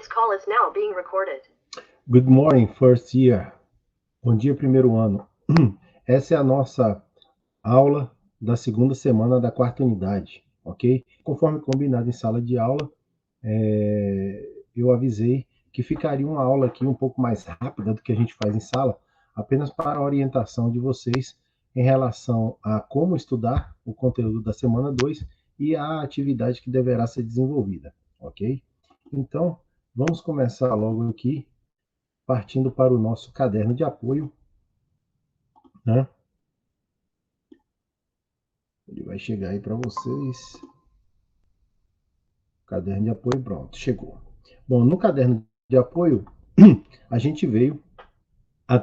This call is now being recorded. Good morning, first year. Bom dia, primeiro ano. Essa é a nossa aula da segunda semana da quarta unidade, ok? Conforme combinado em sala de aula, eu avisei que ficaria uma aula aqui um pouco mais rápida do que a gente faz em sala, apenas para a orientação de vocês em relação a como estudar o conteúdo da semana 2 e a atividade que deverá ser desenvolvida, ok? Então, vamos começar logo aqui, partindo para o nosso caderno de apoio, né? Ele vai chegar aí para vocês. Caderno de apoio, pronto, chegou. Bom, no caderno de apoio, a gente veio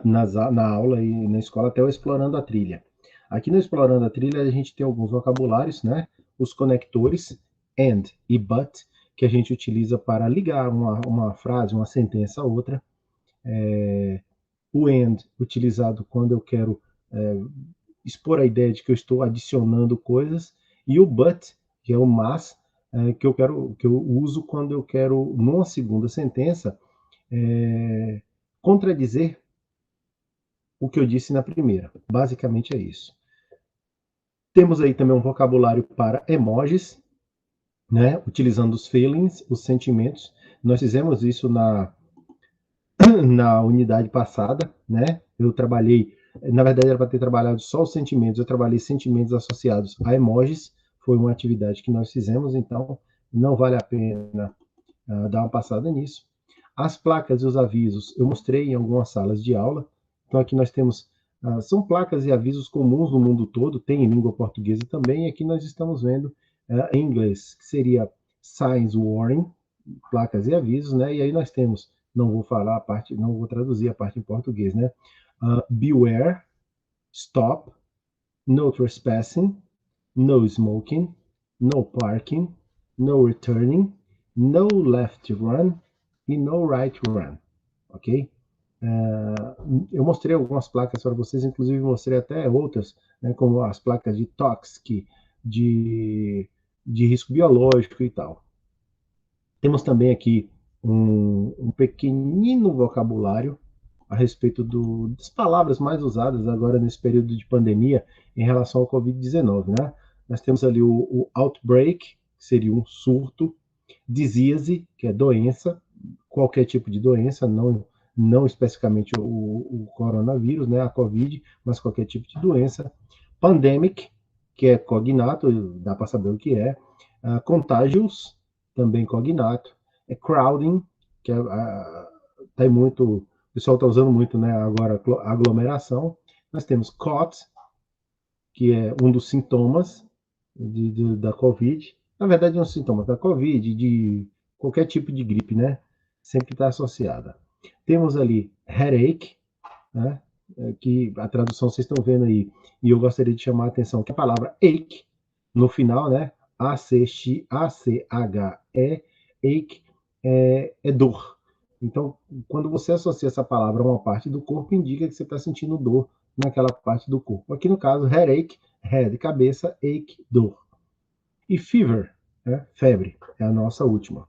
na aula e na escola até o Explorando a Trilha. Aqui no Explorando a Trilha, a gente tem alguns vocabulários, né? Os conectores, and e but, que a gente utiliza para ligar uma frase, uma sentença a outra. O and, utilizado quando eu quero expor a ideia de que eu estou adicionando coisas, e o but, que é o mas, que eu uso quando eu quero, numa segunda sentença, contradizer o que eu disse na primeira. Basicamente é isso. Temos aí também um vocabulário para emojis, né? Utilizando os feelings, os sentimentos. Nós fizemos isso na unidade passada, né? Eu trabalhei, na verdade era para ter trabalhado só os sentimentos, eu trabalhei sentimentos associados a emojis, foi uma atividade que nós fizemos, então não vale a pena dar uma passada nisso. As placas e os avisos eu mostrei em algumas salas de aula, então aqui nós temos, são placas e avisos comuns no mundo todo, tem em língua portuguesa também, e aqui nós estamos vendo em inglês, que seria signs warning, placas e avisos, né? E aí nós temos, não vou traduzir a parte em português, né? Beware, stop, no trespassing, no smoking, no parking, no returning, no left run e no right run, ok? Eu mostrei algumas placas para vocês, inclusive mostrei até outras, né, como as placas de toxic, de risco biológico e tal. Temos também aqui um pequenino vocabulário a respeito das palavras mais usadas agora nesse período de pandemia em relação ao Covid-19, né? Nós temos ali o outbreak, que seria um surto, disease, que é doença, qualquer tipo de doença, não especificamente o coronavírus, né, a Covid, mas qualquer tipo de doença. Pandemic, que é cognato, dá para saber o que é. Contagious, também cognato. Crowding, que tá muito, o pessoal está usando muito, né, agora, aglomeração. Nós temos caught, que é um dos sintomas da Covid. Na verdade, é um sintoma da Covid, de qualquer tipo de gripe, né? Sempre está associada. Temos ali headache, né? Que a tradução vocês estão vendo aí, e eu gostaria de chamar a atenção que a palavra ache, no final, né? A-C-H-E, ache, é dor. Então, quando você associa essa palavra a uma parte do corpo, indica que você está sentindo dor naquela parte do corpo. Aqui no caso, headache, head, cabeça, ache, dor. E fever, né? Febre, é a nossa última.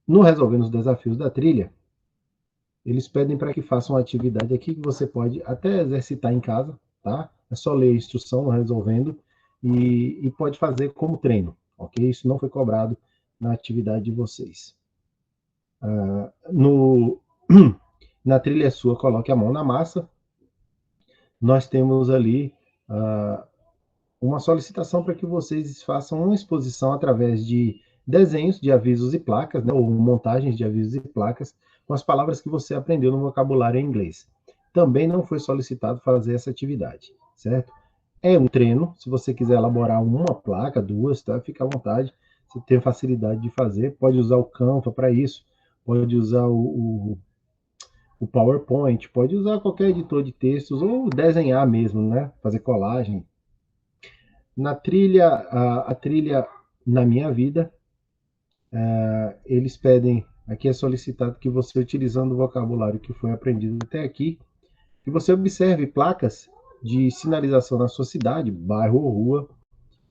No Resolvendo os Desafios da Trilha, eles pedem para que faça uma atividade aqui que você pode até exercitar em casa, tá? É só ler a instrução no Resolvendo e pode fazer como treino, ok? Isso não foi cobrado na atividade de vocês. Na trilha sua, coloque a mão na massa. Nós temos ali uma solicitação para que vocês façam uma exposição através de desenhos de avisos e placas, né, ou montagens de avisos e placas, com as palavras que você aprendeu no vocabulário em inglês. Também não foi solicitado fazer essa atividade, certo? É um treino, se você quiser elaborar uma placa, duas, tá? Fica à vontade, você tem facilidade de fazer, pode usar o Canva para isso, pode usar o PowerPoint, pode usar qualquer editor de textos, ou desenhar mesmo, né? Fazer colagem. Na trilha, a trilha Na Minha Vida, eles pedem, aqui é solicitado que você, utilizando o vocabulário que foi aprendido até aqui, que você observe placas de sinalização na sua cidade, bairro ou rua,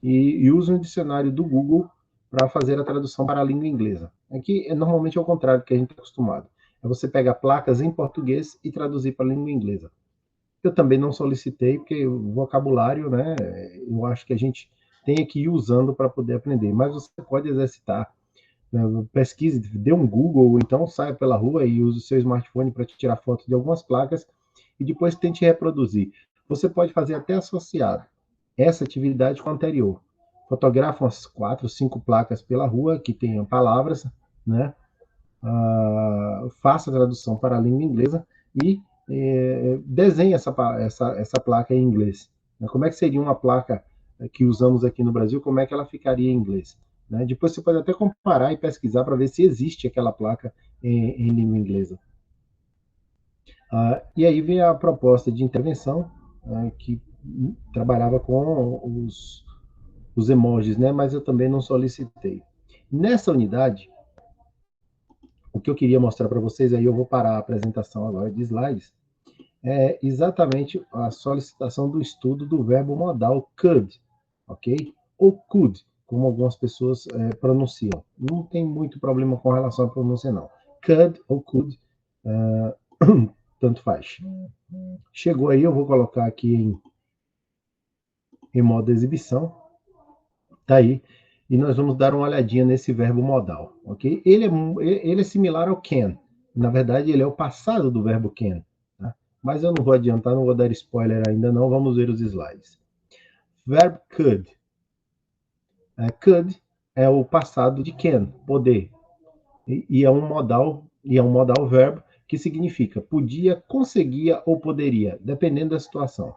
e use um dicionário do Google para fazer a tradução para a língua inglesa. Aqui, normalmente é o contrário do que a gente está acostumado. É você pegar placas em português e traduzir para a língua inglesa. Eu também não solicitei, porque o vocabulário, né, eu acho que a gente tem que ir usando para poder aprender, mas você pode exercitar, né, pesquise, dê um Google, ou então saia pela rua e use o seu smartphone para tirar foto de algumas placas e depois tente reproduzir. Você pode fazer até associado essa atividade com a anterior. Fotografa umas 4, 5 placas pela rua que tenham palavras, né? Faça a tradução para a língua inglesa e desenhe essa placa em inglês. Como é que seria uma placa que usamos aqui no Brasil, como é que ela ficaria em inglês? Né? Depois você pode até comparar e pesquisar para ver se existe aquela placa em língua inglesa. E aí vem a proposta de intervenção, que trabalhava com os emojis, né? Mas eu também não solicitei. Nessa unidade, o que eu queria mostrar para vocês, aí eu vou parar a apresentação agora de slides, é exatamente a solicitação do estudo do verbo modal could, ok? Ou could, como algumas pessoas pronunciam. Não tem muito problema com relação à pronúncia, não. Could ou could, tanto faz. Chegou aí, eu vou colocar aqui em modo exibição. Tá aí. E nós vamos dar uma olhadinha nesse verbo modal, ok? Ele é similar ao can. Na verdade, ele é o passado do verbo can. Tá? Mas eu não vou adiantar, não vou dar spoiler ainda não. Vamos ver os slides. Verbo could. Could é o passado de can, poder. E é um modal verbo que significa podia, conseguia ou poderia, dependendo da situação.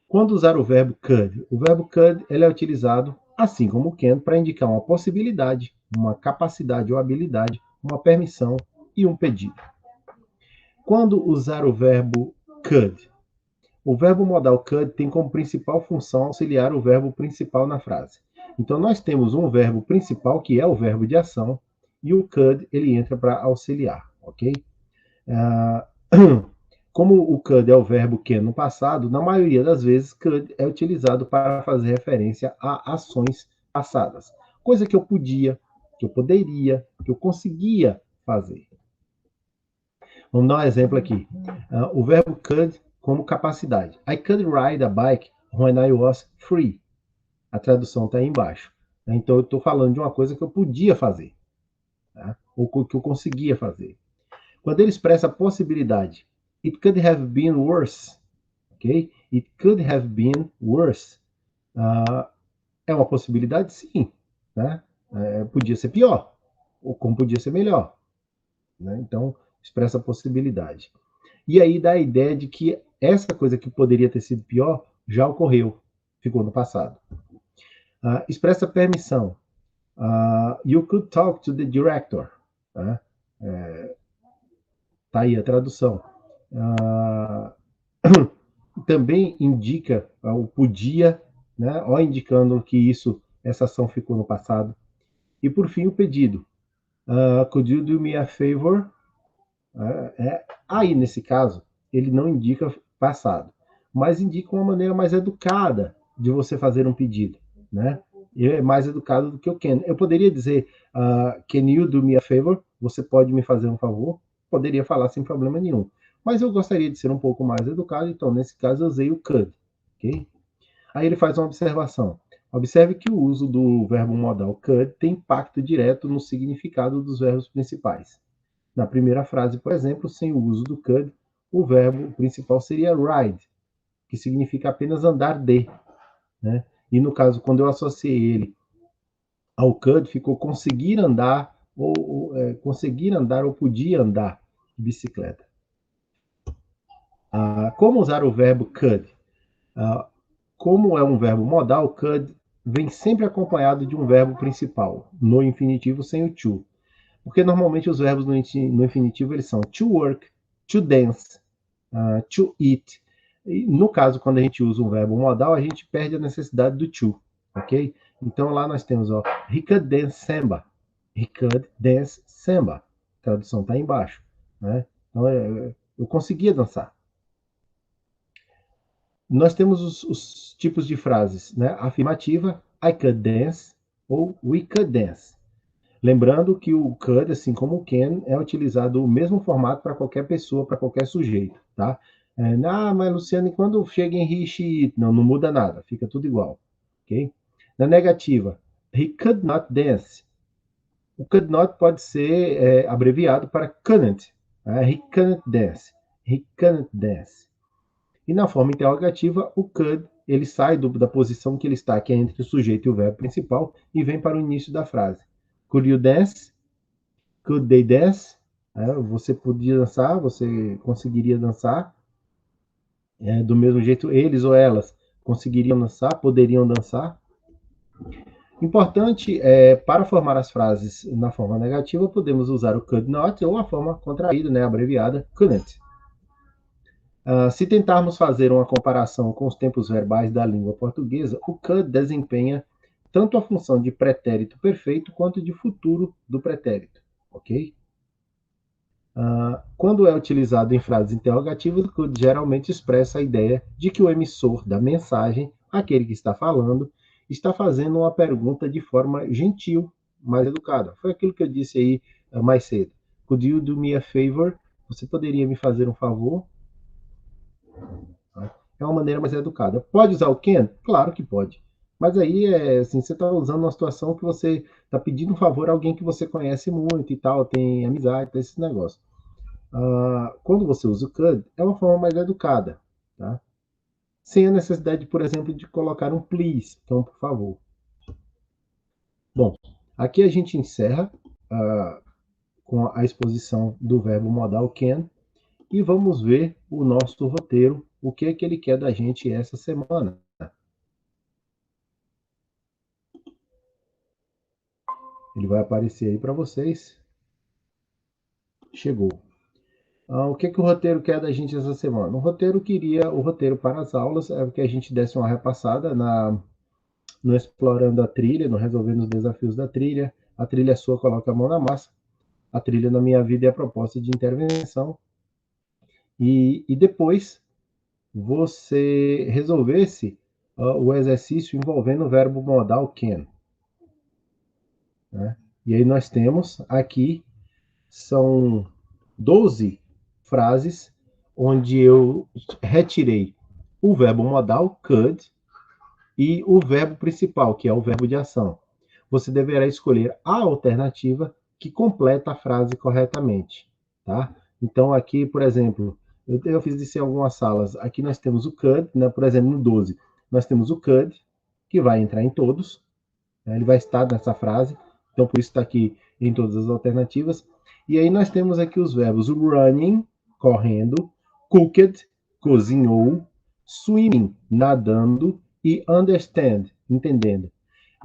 Quando usar o verbo could ele é utilizado, assim como o can, para indicar uma possibilidade, uma capacidade ou habilidade, uma permissão e um pedido. Quando usar o verbo could, o verbo modal could tem como principal função auxiliar o verbo principal na frase. Então, nós temos um verbo principal, que é o verbo de ação, e o could, ele entra para auxiliar, ok? Como o could é o verbo can no passado, na maioria das vezes, could é utilizado para fazer referência a ações passadas. Coisa que eu podia, que eu poderia, que eu conseguia fazer. Vamos dar um exemplo aqui. O verbo could como capacidade. I could ride a bike when I was free. A tradução está aí embaixo. Então, eu estou falando de uma coisa que eu podia fazer. Tá? Ou que eu conseguia fazer. Quando ele expressa a possibilidade, it could have been worse. Okay? It could have been worse. É uma possibilidade? Sim. Né? Podia ser pior. Ou como podia ser melhor. Né? Então, expressa a possibilidade. E aí dá a ideia de que essa coisa que poderia ter sido pior já ocorreu, ficou no passado. Expressa permissão. You could talk to the director. Tá aí a tradução. Também indica o podia, né? Ó, indicando que essa ação ficou no passado. E por fim o pedido. Could you do me a favor? Aí, nesse caso, ele não indica passado, mas indica uma maneira mais educada de você fazer um pedido, né? E é mais educado do que o can. Eu poderia dizer, can you do me a favor? Você pode me fazer um favor? Poderia falar sem problema nenhum. Mas eu gostaria de ser um pouco mais educado, então, nesse caso, eu usei o could, ok? Aí ele faz uma observação. Observe que o uso do verbo modal could tem impacto direto no significado dos verbos principais. Na primeira frase, por exemplo, sem o uso do could, o verbo principal seria ride, que significa apenas andar de. Né? E no caso, quando eu associei ele ao could, ficou conseguir andar, conseguir andar ou podia andar de bicicleta. Como usar o verbo could? Como é um verbo modal, could vem sempre acompanhado de um verbo principal, no infinitivo sem o to. Porque normalmente os verbos no infinitivo eles são to work, to dance, to eat. E, no caso, quando a gente usa um verbo modal, a gente perde a necessidade do to, ok? Então lá nós temos, ó, he could dance samba. He could dance samba. A tradução está embaixo, né? Então eu conseguia dançar. Nós temos os tipos de frases, né? Afirmativa, I could dance. ou we could dance. Lembrando que o could, assim como o can, é utilizado o mesmo formato para qualquer pessoa, para qualquer sujeito, tá? Mas Luciano, quando chega em he, she, it? Não, não muda nada, fica tudo igual, ok? Na negativa, he could not dance. O could not pode ser abreviado para couldn't. He couldn't dance. He couldn't dance. E na forma interrogativa, o could, ele sai da posição que ele está, que é entre o sujeito e o verbo principal, e vem para o início da frase. Could you dance? Could they dance? Você podia dançar, você conseguiria dançar. Do mesmo jeito, eles ou elas conseguiriam dançar, poderiam dançar. Importante, para formar as frases na forma negativa, podemos usar o could not ou a forma contraída, né, abreviada, couldn't. Se tentarmos fazer uma comparação com os tempos verbais da língua portuguesa, o could desempenha tanto a função de pretérito perfeito quanto de futuro do pretérito, ok? Quando é utilizado em frases interrogativas, o could geralmente expressa a ideia de que o emissor da mensagem, aquele que está falando, está fazendo uma pergunta de forma gentil, mais educada. Foi aquilo que eu disse aí mais cedo. Could you do me a favor? Você poderia me fazer um favor? É uma maneira mais educada. Pode usar o can? Claro que pode. Mas aí, assim, você está usando uma situação que você está pedindo um favor a alguém que você conhece muito e tal, tem amizade, tem esse negócio. Quando você usa o could, é uma forma mais educada, tá? Sem a necessidade, por exemplo, de colocar um please, então, por favor. Bom, aqui a gente encerra com a exposição do verbo modal can e vamos ver o nosso roteiro, o que é que ele quer da gente essa semana. Ele vai aparecer aí para vocês. Chegou. O que o roteiro quer da gente essa semana? O roteiro para as aulas é que a gente desse uma repassada no Explorando a Trilha, no Resolvendo os Desafios da Trilha. A trilha sua coloca a mão na massa. A trilha na minha vida é a proposta de intervenção. E depois você resolvesse o exercício envolvendo o verbo modal can. Né? E aí nós temos aqui, são 12 frases onde eu retirei o verbo modal, could, e o verbo principal, que é o verbo de ação. Você deverá escolher a alternativa que completa a frase corretamente, tá? Então, aqui, por exemplo, eu fiz isso em algumas salas. Aqui nós temos o could, né? Por exemplo, no 12, nós temos o could, que vai entrar em todos, né? Ele vai estar nessa frase, então por isso está aqui em todas as alternativas. E aí nós temos aqui os verbos running, correndo, cooked, cozinhou, swimming, nadando, e understand, entendendo.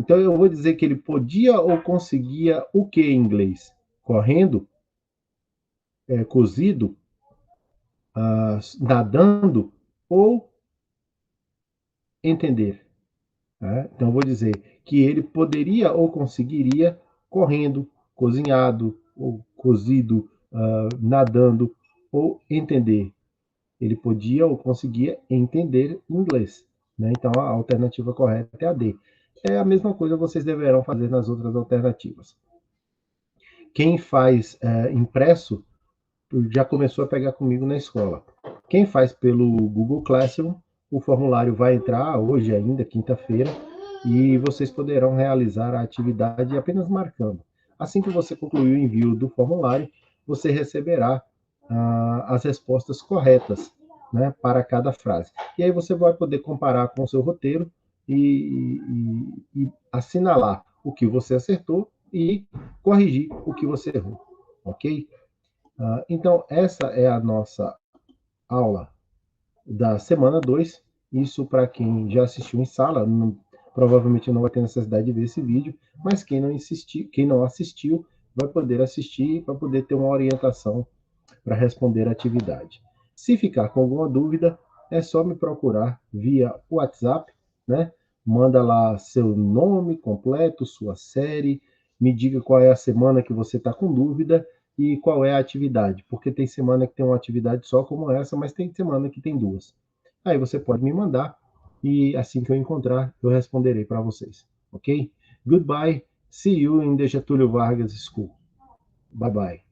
Então eu vou dizer que ele podia ou conseguia o que em inglês? Correndo, cozido, nadando ou entender. Então eu vou dizer que ele poderia ou conseguiria correndo, cozinhado, ou cozido, nadando ou entender. Ele podia ou conseguia entender inglês. Né? Então a alternativa correta é a D. É a mesma coisa vocês deverão fazer nas outras alternativas. Quem faz impresso já começou a pegar comigo na escola. Quem faz pelo Google Classroom, o formulário vai entrar hoje ainda, quinta-feira, e vocês poderão realizar a atividade apenas marcando. Assim que você concluir o envio do formulário, você receberá as respostas corretas, né, para cada frase. E aí você vai poder comparar com o seu roteiro e assinalar o que você acertou e corrigir o que você errou, ok? Então, essa é a nossa aula da semana 2. Isso para quem já assistiu em sala, provavelmente não vai ter necessidade de ver esse vídeo, mas quem não assistiu, vai poder assistir para poder ter uma orientação para responder a atividade. Se ficar com alguma dúvida, é só me procurar via WhatsApp, né? Manda lá seu nome completo, sua série, me diga qual é a semana que você está com dúvida e qual é a atividade, porque tem semana que tem uma atividade só como essa, mas tem semana que tem duas. Aí você pode me mandar e assim que eu encontrar, eu responderei para vocês, ok? Goodbye. See you in the Getúlio Vargas School. Bye bye.